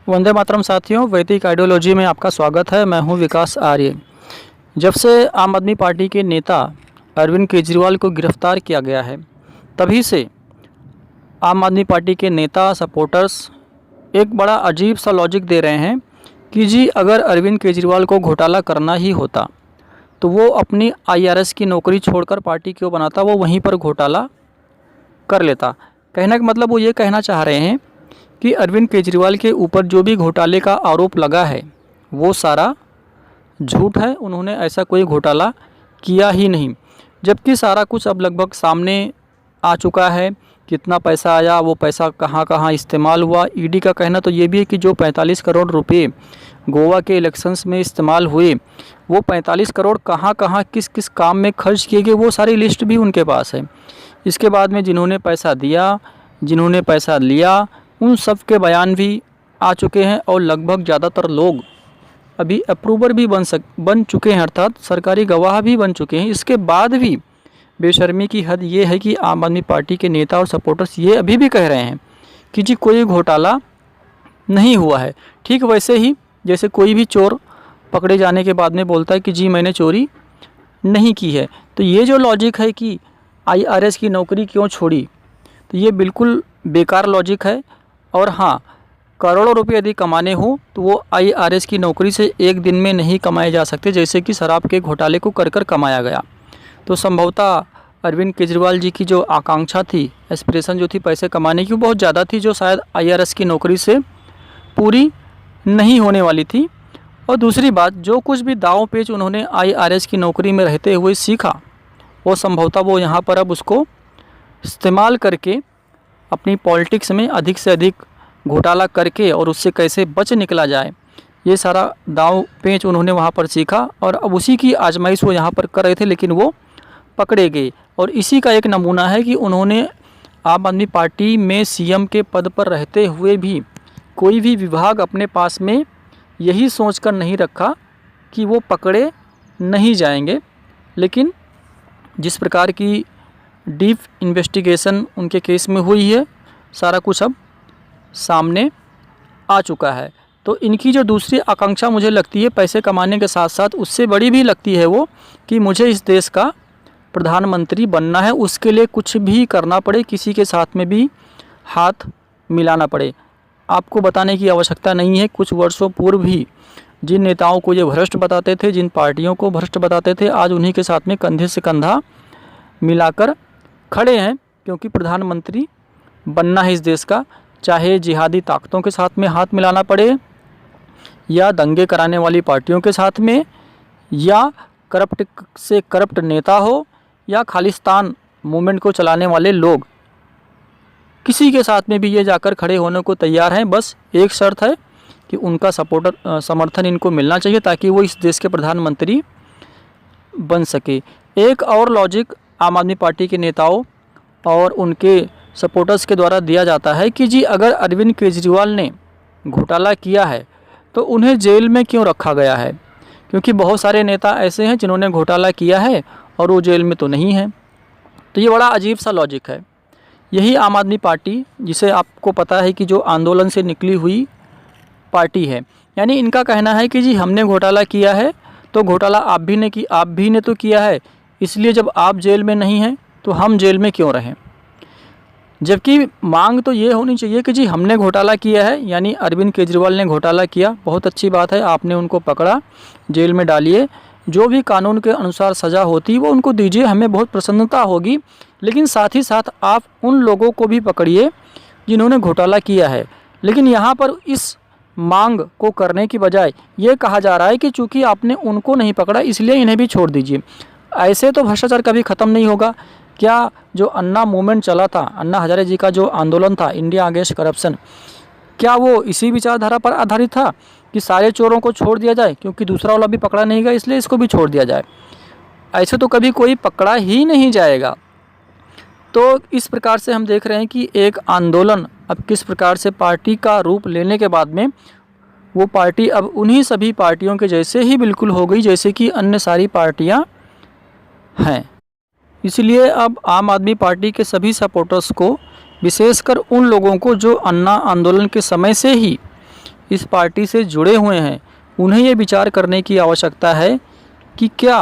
वंदे मातरम साथियों, वैदिक आइडियोलॉजी में आपका स्वागत है। मैं हूं विकास आर्य। जब से आम आदमी पार्टी के नेता अरविंद केजरीवाल को गिरफ्तार किया गया है, तभी से आम आदमी पार्टी के नेता सपोर्टर्स एक बड़ा अजीब सा लॉजिक दे रहे हैं कि जी अगर अरविंद केजरीवाल को घोटाला करना ही होता तो वो अपनी आईआरएस की नौकरी छोड़कर पार्टी क्यों बनाता, वो वहीं पर घोटाला कर लेता। कहने का मतलब वो ये कहना चाह रहे हैं कि अरविंद केजरीवाल के ऊपर जो भी घोटाले का आरोप लगा है वो सारा झूठ है। उन्होंने ऐसा कोई घोटाला किया ही नहीं, जबकि सारा कुछ अब लगभग सामने आ चुका है। कितना पैसा आया, वो पैसा कहाँ कहाँ इस्तेमाल हुआ। ईडी का कहना तो ये भी है कि जो 45 करोड़ रुपए गोवा के इलेक्शंस में इस्तेमाल हुए, वो 45 करोड़ कहाँ कहाँ किस किस काम में खर्च किए गए, वो सारी लिस्ट भी उनके पास है। इसके बाद में जिन्होंने पैसा दिया, जिन्होंने पैसा लिया, उन सब के बयान भी आ चुके हैं और लगभग ज़्यादातर लोग अभी अप्रूवर भी बन चुके हैं, अर्थात सरकारी गवाह भी बन चुके हैं। इसके बाद भी बेशर्मी की हद ये है कि आम आदमी पार्टी के नेता और सपोर्टर्स ये अभी भी कह रहे हैं कि जी कोई घोटाला नहीं हुआ है। ठीक वैसे ही जैसे कोई भी चोर पकड़े जाने के बाद में बोलता है कि जी मैंने चोरी नहीं की है। तो ये जो लॉजिक है कि आईआरएस की नौकरी क्यों छोड़ी, तो ये बिल्कुल बेकार लॉजिक है। और हाँ, करोड़ों रुपए यदि कमाने हो तो वो आईआरएस की नौकरी से एक दिन में नहीं कमाए जा सकते, जैसे कि शराब के घोटाले को कर कमाया गया। तो संभवतः अरविंद केजरीवाल जी की जो आकांक्षा थी, एस्पिरेशन जो थी पैसे कमाने की, वो बहुत ज़्यादा थी, जो शायद आईआरएस की नौकरी से पूरी नहीं होने वाली थी। और दूसरी बात, जो कुछ भी दांव पेच उन्होंने आईआरएस की नौकरी में रहते हुए सीखा, वो संभवतः वो यहाँ पर अब उसको इस्तेमाल करके अपनी पॉलिटिक्स में अधिक से अधिक घोटाला करके और उससे कैसे बच निकला जाए, ये सारा दांव पेच उन्होंने वहाँ पर सीखा और अब उसी की आजमाइश वो यहाँ पर कर रहे थे, लेकिन वो पकड़े गए। और इसी का एक नमूना है कि उन्होंने आम आदमी पार्टी में सीएम के पद पर रहते हुए भी कोई भी विभाग अपने पास में यही सोचकर नहीं रखा कि वो पकड़े नहीं जाएंगे। लेकिन जिस प्रकार की डीप इन्वेस्टिगेशन उनके केस में हुई है, सारा कुछ अब सामने आ चुका है। तो इनकी जो दूसरी आकांक्षा मुझे लगती है पैसे कमाने के साथ साथ, उससे बड़ी भी लगती है वो कि मुझे इस देश का प्रधानमंत्री बनना है, उसके लिए कुछ भी करना पड़े, किसी के साथ में भी हाथ मिलाना पड़े। आपको बताने की आवश्यकता नहीं है, कुछ वर्षों पूर्व भी जिन नेताओं को ये भ्रष्ट बताते थे, जिन पार्टियों को भ्रष्ट बताते थे, आज उन्हीं के साथ में कंधे से कंधा मिलाकर खड़े हैं, क्योंकि प्रधानमंत्री बनना है इस देश का। चाहे जिहादी ताकतों के साथ में हाथ मिलाना पड़े, या दंगे कराने वाली पार्टियों के साथ में, या करप्ट से करप्ट नेता हो, या खालिस्तान मूवमेंट को चलाने वाले लोग, किसी के साथ में भी ये जाकर खड़े होने को तैयार हैं। बस एक शर्त है कि उनका समर्थन इनको मिलना चाहिए ताकि वो इस देश के प्रधानमंत्री बन सके। एक और लॉजिक आम आदमी पार्टी के नेताओं और उनके सपोर्टर्स के द्वारा दिया जाता है कि जी अगर अरविंद केजरीवाल ने घोटाला किया है तो उन्हें जेल में क्यों रखा गया है, क्योंकि बहुत सारे नेता ऐसे हैं जिन्होंने घोटाला किया है और वो जेल में तो नहीं है। तो ये बड़ा अजीब सा लॉजिक है। यही आम आदमी पार्टी, जिसे आपको पता है कि जो आंदोलन से निकली हुई पार्टी है, यानी इनका कहना है कि जी हमने घोटाला किया है तो घोटाला आप भी ने तो किया है, इसलिए जब आप जेल में नहीं हैं तो हम जेल में क्यों रहें। जबकि मांग तो ये होनी चाहिए कि जी हमने घोटाला किया है, यानी अरविंद केजरीवाल ने घोटाला किया, बहुत अच्छी बात है, आपने उनको पकड़ा, जेल में डालिए, जो भी कानून के अनुसार सज़ा होती वो उनको दीजिए, हमें बहुत प्रसन्नता होगी। लेकिन साथ ही साथ आप उन लोगों को भी पकड़िए जिन्होंने घोटाला किया है। लेकिन यहाँ पर इस मांग को करने की बजाय ये कहा जा रहा है कि चूँकि आपने उनको नहीं पकड़ा इसलिए इन्हें भी छोड़ दीजिए। ऐसे तो भ्रष्टाचार कभी ख़त्म नहीं होगा। क्या जो अन्ना मूवमेंट चला था, अन्ना हजारे जी का जो आंदोलन था, इंडिया अगेंस्ट करप्शन, क्या वो इसी विचारधारा पर आधारित था कि सारे चोरों को छोड़ दिया जाए, क्योंकि दूसरा वाला भी पकड़ा नहीं गया इसलिए इसको भी छोड़ दिया जाए? ऐसे तो कभी कोई पकड़ा ही नहीं जाएगा। तो इस प्रकार से हम देख रहे हैं कि एक आंदोलन अब किस प्रकार से पार्टी का रूप लेने के बाद में वो पार्टी अब उन्हीं सभी पार्टियों के जैसे ही बिल्कुल हो गई जैसे कि अन्य सारी पार्टियां हैं। इसलिए अब आम आदमी पार्टी के सभी सपोर्टर्स को, विशेषकर उन लोगों को जो अन्ना आंदोलन के समय से ही इस पार्टी से जुड़े हुए हैं उन्हें ये विचार करने की आवश्यकता है कि क्या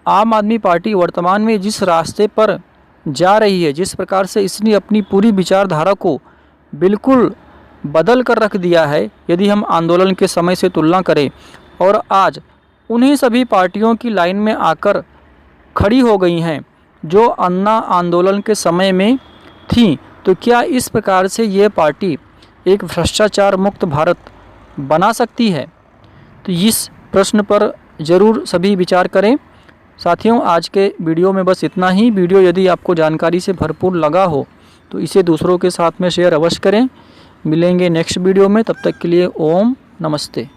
आम आदमी पार्टी वर्तमान में जिस रास्ते पर जा रही है, जिस प्रकार से इसने अपनी पूरी विचारधारा को बिल्कुल बदल कर रख दिया है, यदि हम आंदोलन के समय से तुलना करें और आज उन्हीं सभी पार्टियों की लाइन में आकर खड़ी हो गई हैं जो अन्ना आंदोलन के समय में थी, तो क्या इस प्रकार से ये पार्टी एक भ्रष्टाचार मुक्त भारत बना सकती है? तो इस प्रश्न पर ज़रूर सभी विचार करें। साथियों, आज के वीडियो में बस इतना ही। वीडियो यदि आपको जानकारी से भरपूर लगा हो तो इसे दूसरों के साथ में शेयर अवश्य करें। मिलेंगे नेक्स्ट वीडियो में, तब तक के लिए ओम नमस्ते।